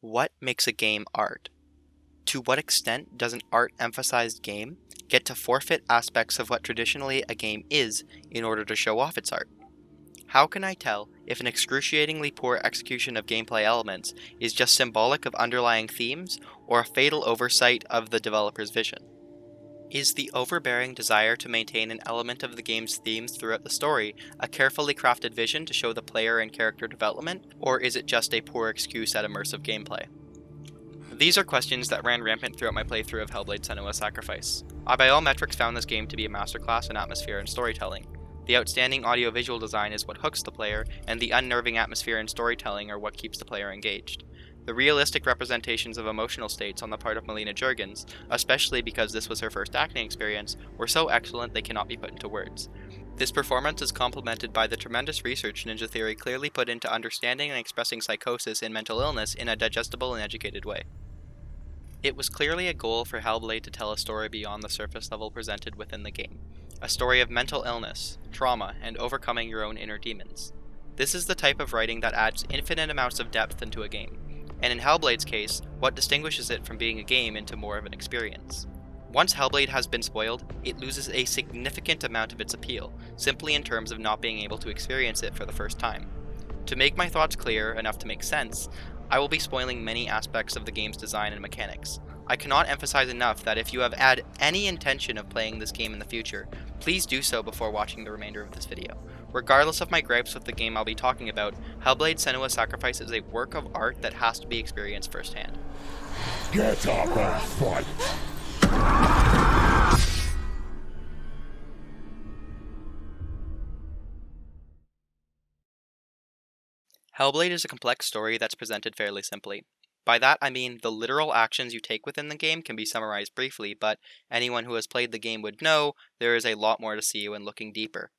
What makes a game art? To what extent does an art-emphasized game get to forfeit aspects of what traditionally a game is in order to show off its art? How can I tell if an excruciatingly poor execution of gameplay elements is just symbolic of underlying themes or a fatal oversight of the developer's vision? Is the overbearing desire to maintain an element of the game's themes throughout the story a carefully crafted vision to show the player and character development, or is it just a poor excuse at immersive gameplay? These are questions that ran rampant throughout my playthrough of Hellblade: Senua Sacrifice. I by all metrics found this game to be a masterclass in atmosphere and storytelling. The outstanding audio-visual design is what hooks the player, and the unnerving atmosphere and storytelling are what keeps the player engaged. The realistic representations of emotional states on the part of Melina Juergens, especially because this was her first acting experience, were so excellent they cannot be put into words. This performance is complemented by the tremendous research Ninja Theory clearly put into understanding and expressing psychosis and mental illness in a digestible and educated way. It was clearly a goal for Hellblade to tell a story beyond the surface level presented within the game. A story of mental illness, trauma, and overcoming your own inner demons. This is the type of writing that adds infinite amounts of depth into a game, and in Hellblade's case, what distinguishes it from being a game into more of an experience. Once Hellblade has been spoiled, it loses a significant amount of its appeal, simply in terms of not being able to experience it for the first time. To make my thoughts clear enough to make sense, I will be spoiling many aspects of the game's design and mechanics. I cannot emphasize enough that if you have had any intention of playing this game in the future, please do so before watching the remainder of this video. Regardless of my gripes with the game I'll be talking about, Hellblade: Senua Sacrifice is a work of art that has to be experienced firsthand. Get up and fight! Hellblade is a complex story that's presented fairly simply. By that I mean the literal actions you take within the game can be summarized briefly, but anyone who has played the game would know there is a lot more to see when looking deeper.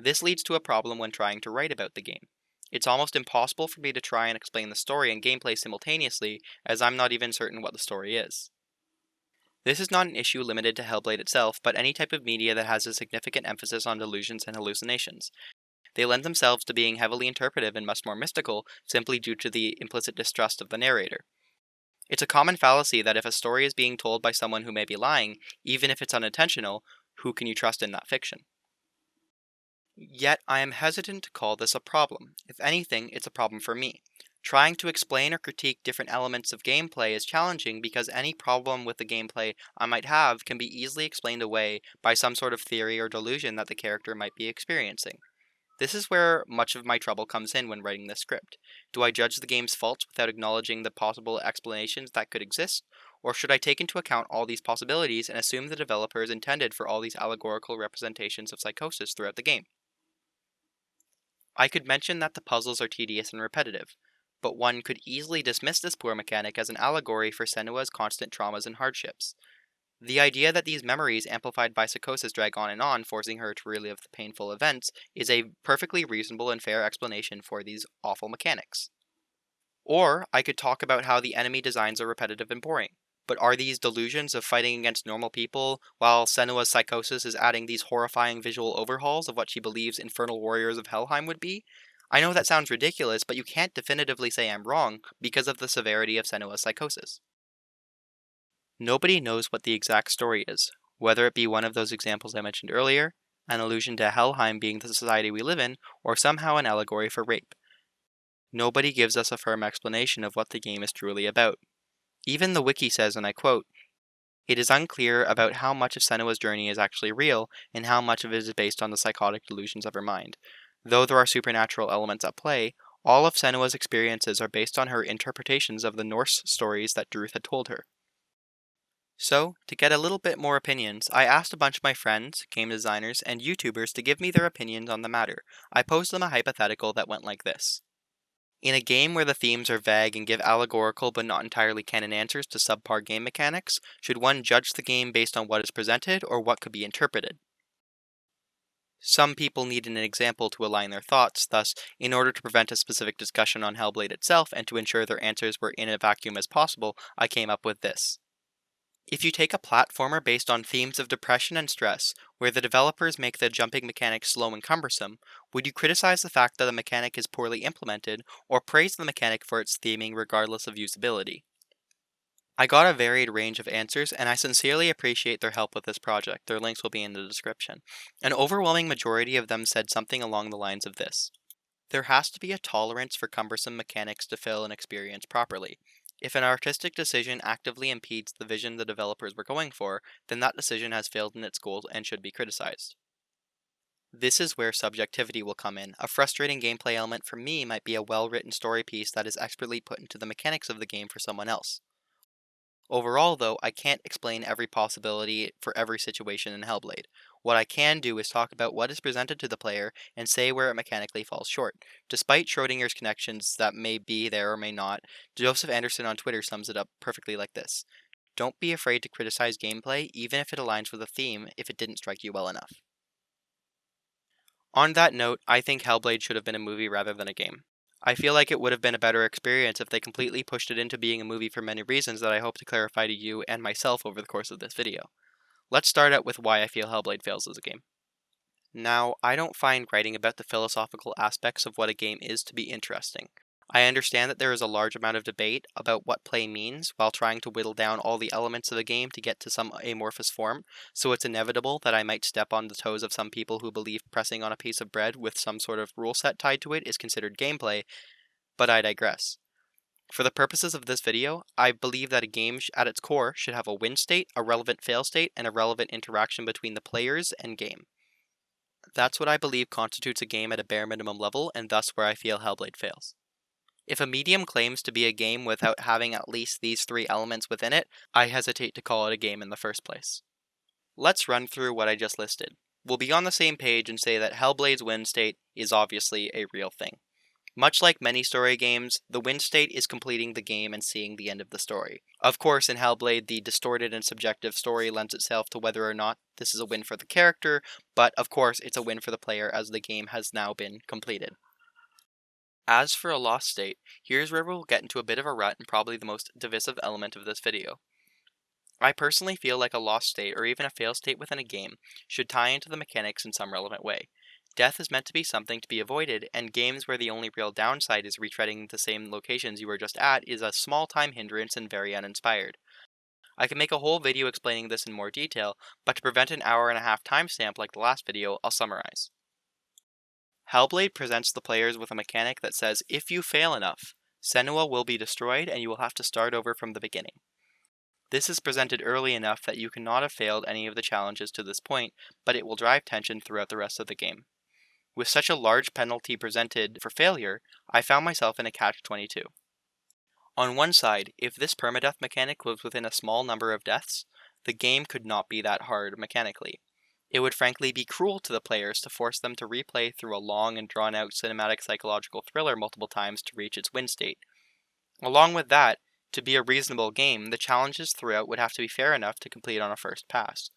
This leads to a problem when trying to write about the game. It's almost impossible for me to try and explain the story and gameplay simultaneously, as I'm not even certain what the story is. This is not an issue limited to Hellblade itself, but any type of media that has a significant emphasis on delusions and hallucinations. They lend themselves to being heavily interpretive and much more mystical, simply due to the implicit distrust of the narrator. It's a common fallacy that if a story is being told by someone who may be lying, even if it's unintentional, who can you trust in that fiction? Yet I am hesitant to call this a problem. If anything, it's a problem for me. Trying to explain or critique different elements of gameplay is challenging because any problem with the gameplay I might have can be easily explained away by some sort of theory or delusion that the character might be experiencing. This is where much of my trouble comes in when writing this script. Do I judge the game's faults without acknowledging the possible explanations that could exist? Or should I take into account all these possibilities and assume the developer is intended for all these allegorical representations of psychosis throughout the game? I could mention that the puzzles are tedious and repetitive, but one could easily dismiss this poor mechanic as an allegory for Senua's constant traumas and hardships. The idea that these memories amplified by psychosis drag on and on, forcing her to relive the painful events, is a perfectly reasonable and fair explanation for these awful mechanics. Or I could talk about how the enemy designs are repetitive and boring. But are these delusions of fighting against normal people, while Senua's psychosis is adding these horrifying visual overhauls of what she believes infernal warriors of Helheim would be? I know that sounds ridiculous, but you can't definitively say I'm wrong because of the severity of Senua's psychosis. Nobody knows what the exact story is, whether it be one of those examples I mentioned earlier, an allusion to Helheim being the society we live in, or somehow an allegory for rape. Nobody gives us a firm explanation of what the game is truly about. Even the wiki says, and I quote, "It is unclear about how much of Senua's journey is actually real, and how much of it is based on the psychotic delusions of her mind. Though there are supernatural elements at play, all of Senua's experiences are based on her interpretations of the Norse stories that Druth had told her." So, to get a little bit more opinions, I asked a bunch of my friends, game designers, and YouTubers to give me their opinions on the matter. I posed them a hypothetical that went like this. In a game where the themes are vague and give allegorical but not entirely canon answers to subpar game mechanics, should one judge the game based on what is presented or what could be interpreted? Some people need an example to align their thoughts, thus, in order to prevent a specific discussion on Hellblade itself and to ensure their answers were in a vacuum as possible, I came up with this. If you take a platformer based on themes of depression and stress, where the developers make the jumping mechanic slow and cumbersome, would you criticize the fact that the mechanic is poorly implemented, or praise the mechanic for its theming regardless of usability? I got a varied range of answers, and I sincerely appreciate their help with this project. Their links will be in the description. An overwhelming majority of them said something along the lines of this: there has to be a tolerance for cumbersome mechanics to fill an experience properly. If an artistic decision actively impedes the vision the developers were going for, then that decision has failed in its goals and should be criticized. This is where subjectivity will come in. A frustrating gameplay element for me might be a well-written story piece that is expertly put into the mechanics of the game for someone else. Overall, though, I can't explain every possibility for every situation in Hellblade. What I can do is talk about what is presented to the player and say where it mechanically falls short. Despite Schrodinger's connections that may be there or may not, Joseph Anderson on Twitter sums it up perfectly like this: don't be afraid to criticize gameplay, even if it aligns with a theme, if it didn't strike you well enough. On that note, I think Hellblade should have been a movie rather than a game. I feel like it would have been a better experience if they completely pushed it into being a movie for many reasons that I hope to clarify to you and myself over the course of this video. Let's start out with why I feel Hellblade fails as a game. Now, I don't find writing about the philosophical aspects of what a game is to be interesting. I understand that there is a large amount of debate about what play means while trying to whittle down all the elements of a game to get to some amorphous form, so it's inevitable that I might step on the toes of some people who believe pressing on a piece of bread with some sort of rule set tied to it is considered gameplay, but I digress. For the purposes of this video, I believe that a game at its core should have a win state, a relevant fail state, and a relevant interaction between the players and game. That's what I believe constitutes a game at a bare minimum level, and thus where I feel Hellblade fails. If a medium claims to be a game without having at least these three elements within it, I hesitate to call it a game in the first place. Let's run through what I just listed. We'll be on the same page and say that Hellblade's win state is obviously a real thing. Much like many story games, the win state is completing the game and seeing the end of the story. Of course, in Hellblade, the distorted and subjective story lends itself to whether or not this is a win for the character, but of course it's a win for the player as the game has now been completed. As for a lost state, here's where we'll get into a bit of a rut and probably the most divisive element of this video. I personally feel like a lost state, or even a fail state within a game, should tie into the mechanics in some relevant way. Death is meant to be something to be avoided, and games where the only real downside is retreading the same locations you were just at is a small time hindrance and very uninspired. I can make a whole video explaining this in more detail, but to prevent an hour-and-a-half timestamp like the last video, I'll summarize. Hellblade presents the players with a mechanic that says if you fail enough, Senua will be destroyed and you will have to start over from the beginning. This is presented early enough that you cannot have failed any of the challenges to this point, but it will drive tension throughout the rest of the game. With such a large penalty presented for failure, I found myself in a catch-22. On one side, if this permadeath mechanic was within a small number of deaths, the game could not be that hard mechanically. It would frankly be cruel to the players to force them to replay through a long and drawn-out cinematic psychological thriller multiple times to reach its win state. Along with that, to be a reasonable game, the challenges throughout would have to be fair enough to complete on a first pass.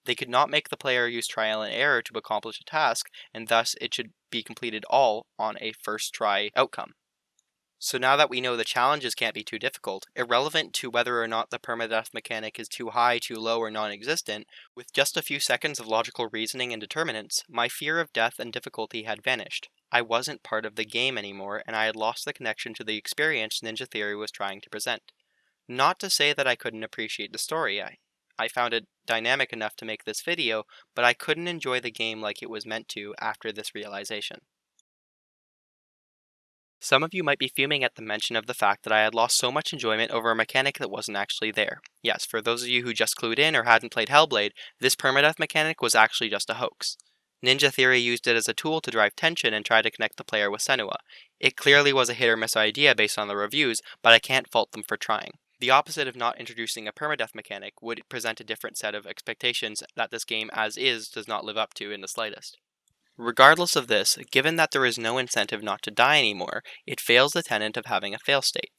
They could not make the player use trial and error to accomplish a task, and thus it should be completed all on a first try outcome. So now that we know the challenges can't be too difficult, irrelevant to whether or not the permadeath mechanic is too high, too low, or non-existent, with just a few seconds of logical reasoning and determinants, my fear of death and difficulty had vanished. I wasn't part of the game anymore, and I had lost the connection to the experience Ninja Theory was trying to present. Not to say that I couldn't appreciate the story, I found it dynamic enough to make this video, but I couldn't enjoy the game like it was meant to after this realization. Some of you might be fuming at the mention of the fact that I had lost so much enjoyment over a mechanic that wasn't actually there. Yes, for those of you who just clued in or hadn't played Hellblade, this permadeath mechanic was actually just a hoax. Ninja Theory used it as a tool to drive tension and try to connect the player with Senua. It clearly was a hit or miss idea based on the reviews, but I can't fault them for trying. The opposite of not introducing a permadeath mechanic would present a different set of expectations that this game as is does not live up to in the slightest. Regardless of this, given that there is no incentive not to die anymore, it fails the tenet of having a fail state.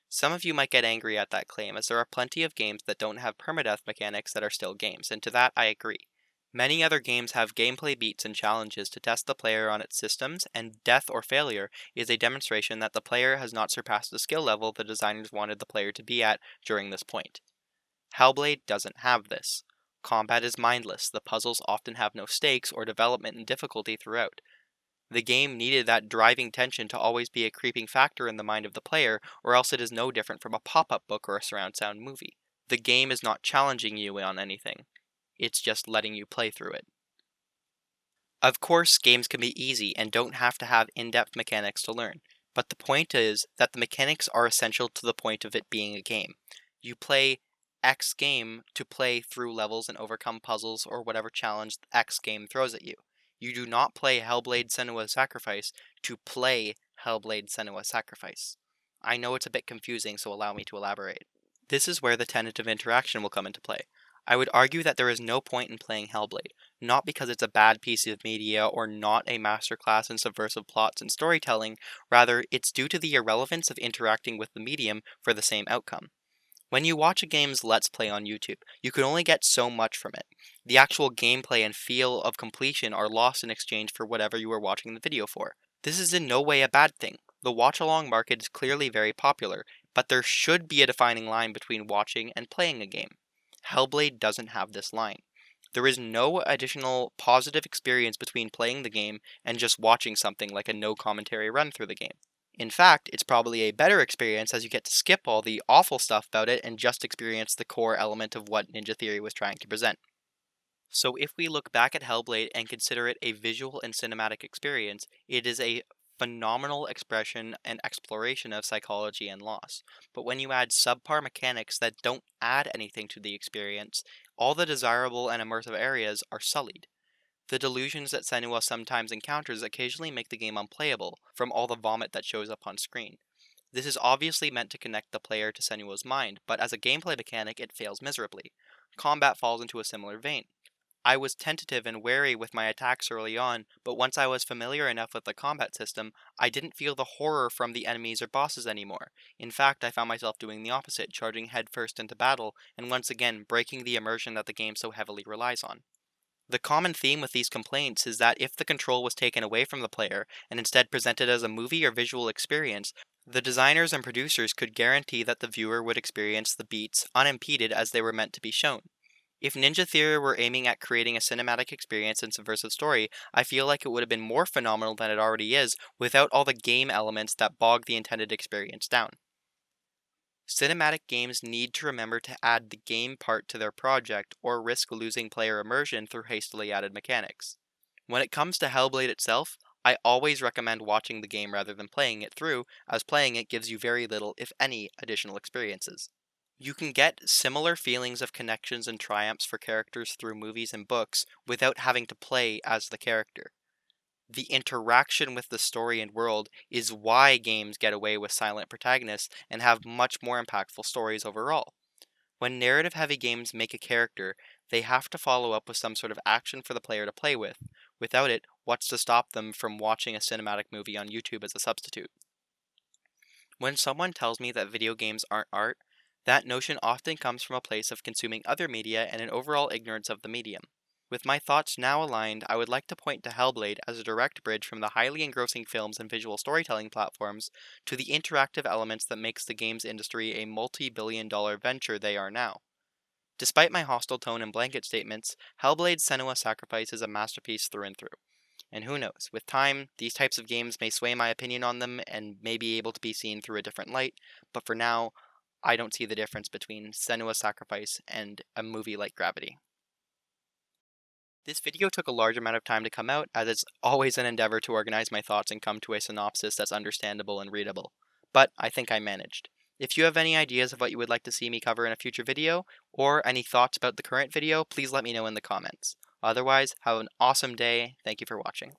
Some of you might get angry at that claim, as there are plenty of games that don't have permadeath mechanics that are still games, and to that I agree. Many other games have gameplay beats and challenges to test the player on its systems, and death or failure is a demonstration that the player has not surpassed the skill level the designers wanted the player to be at during this point. Hellblade doesn't have this. Combat is mindless, the puzzles often have no stakes or development in difficulty throughout. The game needed that driving tension to always be a creeping factor in the mind of the player, or else it is no different from a pop-up book or a surround sound movie. The game is not challenging you on anything, it's just letting you play through it. Of course, games can be easy and don't have to have in-depth mechanics to learn, but the point is that the mechanics are essential to the point of it being a game. You play X game to play through levels and overcome puzzles or whatever challenge X game throws at you. You do not play Hellblade Senua Sacrifice to play Hellblade Senua Sacrifice. I know it's a bit confusing, so allow me to elaborate. This is where the tenet of interaction will come into play. I would argue that there is no point in playing Hellblade, not because it's a bad piece of media or not a masterclass in subversive plots and storytelling, rather it's due to the irrelevance of interacting with the medium for the same outcome. When you watch a game's Let's Play on YouTube, you can only get so much from it. The actual gameplay and feel of completion are lost in exchange for whatever you are watching the video for. This is in no way a bad thing. The watch-along market is clearly very popular, but there should be a defining line between watching and playing a game. Hellblade doesn't have this line. There is no additional positive experience between playing the game and just watching something like a no-commentary run through the game. In fact, it's probably a better experience as you get to skip all the awful stuff about it and just experience the core element of what Ninja Theory was trying to present. So if we look back at Hellblade and consider it a visual and cinematic experience, it is a phenomenal expression and exploration of psychology and loss. But when you add subpar mechanics that don't add anything to the experience, all the desirable and immersive areas are sullied. The delusions that Senua sometimes encounters occasionally make the game unplayable, from all the vomit that shows up on screen. This is obviously meant to connect the player to Senua's mind, but as a gameplay mechanic it fails miserably. Combat falls into a similar vein. I was tentative and wary with my attacks early on, but once I was familiar enough with the combat system, I didn't feel the horror from the enemies or bosses anymore. In fact, I found myself doing the opposite, charging headfirst into battle, and once again breaking the immersion that the game so heavily relies on. The common theme with these complaints is that if the control was taken away from the player and instead presented as a movie or visual experience, the designers and producers could guarantee that the viewer would experience the beats unimpeded as they were meant to be shown. If Ninja Theory were aiming at creating a cinematic experience and subversive story, I feel like it would have been more phenomenal than it already is without all the game elements that bog the intended experience down. Cinematic games need to remember to add the game part to their project or risk losing player immersion through hastily added mechanics. When it comes to Hellblade itself, I always recommend watching the game rather than playing it through, as playing it gives you very little, if any, additional experiences. You can get similar feelings of connections and triumphs for characters through movies and books without having to play as the character. The interaction with the story and world is why games get away with silent protagonists and have much more impactful stories overall. When narrative-heavy games make a character, they have to follow up with some sort of action for the player to play with. Without it, what's to stop them from watching a cinematic movie on YouTube as a substitute? When someone tells me that video games aren't art, that notion often comes from a place of consuming other media and an overall ignorance of the medium. With my thoughts now aligned, I would like to point to Hellblade as a direct bridge from the highly engrossing films and visual storytelling platforms to the interactive elements that makes the games industry a multi-billion-dollar venture they are now. Despite my hostile tone and blanket statements, Hellblade Senua Sacrifice is a masterpiece through and through. And who knows, with time, these types of games may sway my opinion on them and may be able to be seen through a different light, but for now, I don't see the difference between Senua Sacrifice and a movie like Gravity. This video took a large amount of time to come out, as it's always an endeavor to organize my thoughts and come to a synopsis that's understandable and readable. But I think I managed. If you have any ideas of what you would like to see me cover in a future video, or any thoughts about the current video, please let me know in the comments. Otherwise, have an awesome day. Thank you for watching.